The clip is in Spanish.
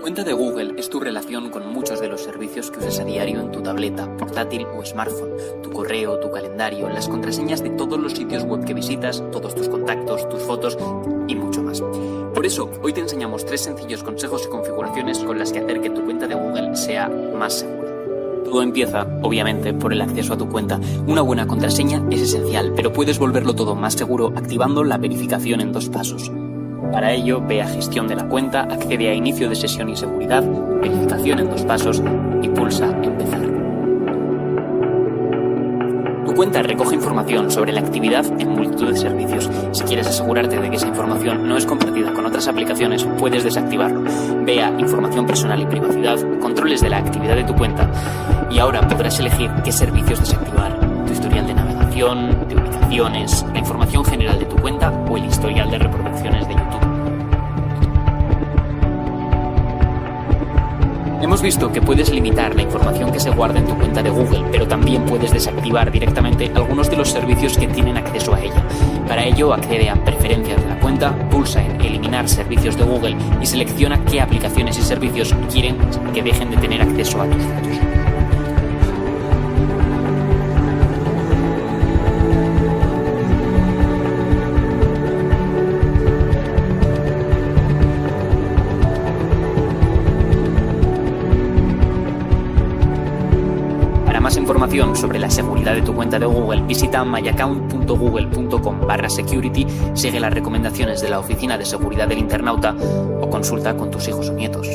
cuenta de Google es tu relación con muchos de los servicios que usas a diario en tu tableta, portátil o smartphone, tu correo, tu calendario, las contraseñas de todos los sitios web que visitas, todos tus contactos, tus fotos y mucho más. Por eso, hoy te enseñamos 3 sencillos consejos y configuraciones con las que hacer que tu cuenta de Google sea más segura. Todo empieza, obviamente, por el acceso a tu cuenta. Una buena contraseña es esencial, pero puedes volverlo todo más seguro activando la verificación en 2 pasos. Para ello, ve a Gestión de la cuenta, accede a Inicio de sesión y seguridad, Verificación en 2 pasos y pulsa Empezar. Tu cuenta recoge información sobre la actividad en multitud de servicios. Si quieres asegurarte de que esa información no es compartida con otras aplicaciones, puedes desactivarlo. Ve a Información personal y privacidad, Controles de la actividad de tu cuenta y ahora podrás elegir qué servicios desactivar: tu historial de navegación, de ubicaciones, la información general de tu cuenta o el historial de reproducciones de YouTube. Hemos visto que puedes limitar la información que se guarda en tu cuenta de Google, pero también puedes desactivar directamente algunos de los servicios que tienen acceso a ella. Para ello, accede a Preferencias de la cuenta, pulsa en Eliminar servicios de Google y selecciona qué aplicaciones y servicios quieren que dejen de tener acceso a tus datos. Para más información sobre la seguridad de tu cuenta de Google, visita myaccount.google.com/security, sigue las recomendaciones de la Oficina de Seguridad del Internauta o consulta con tus hijos o nietos.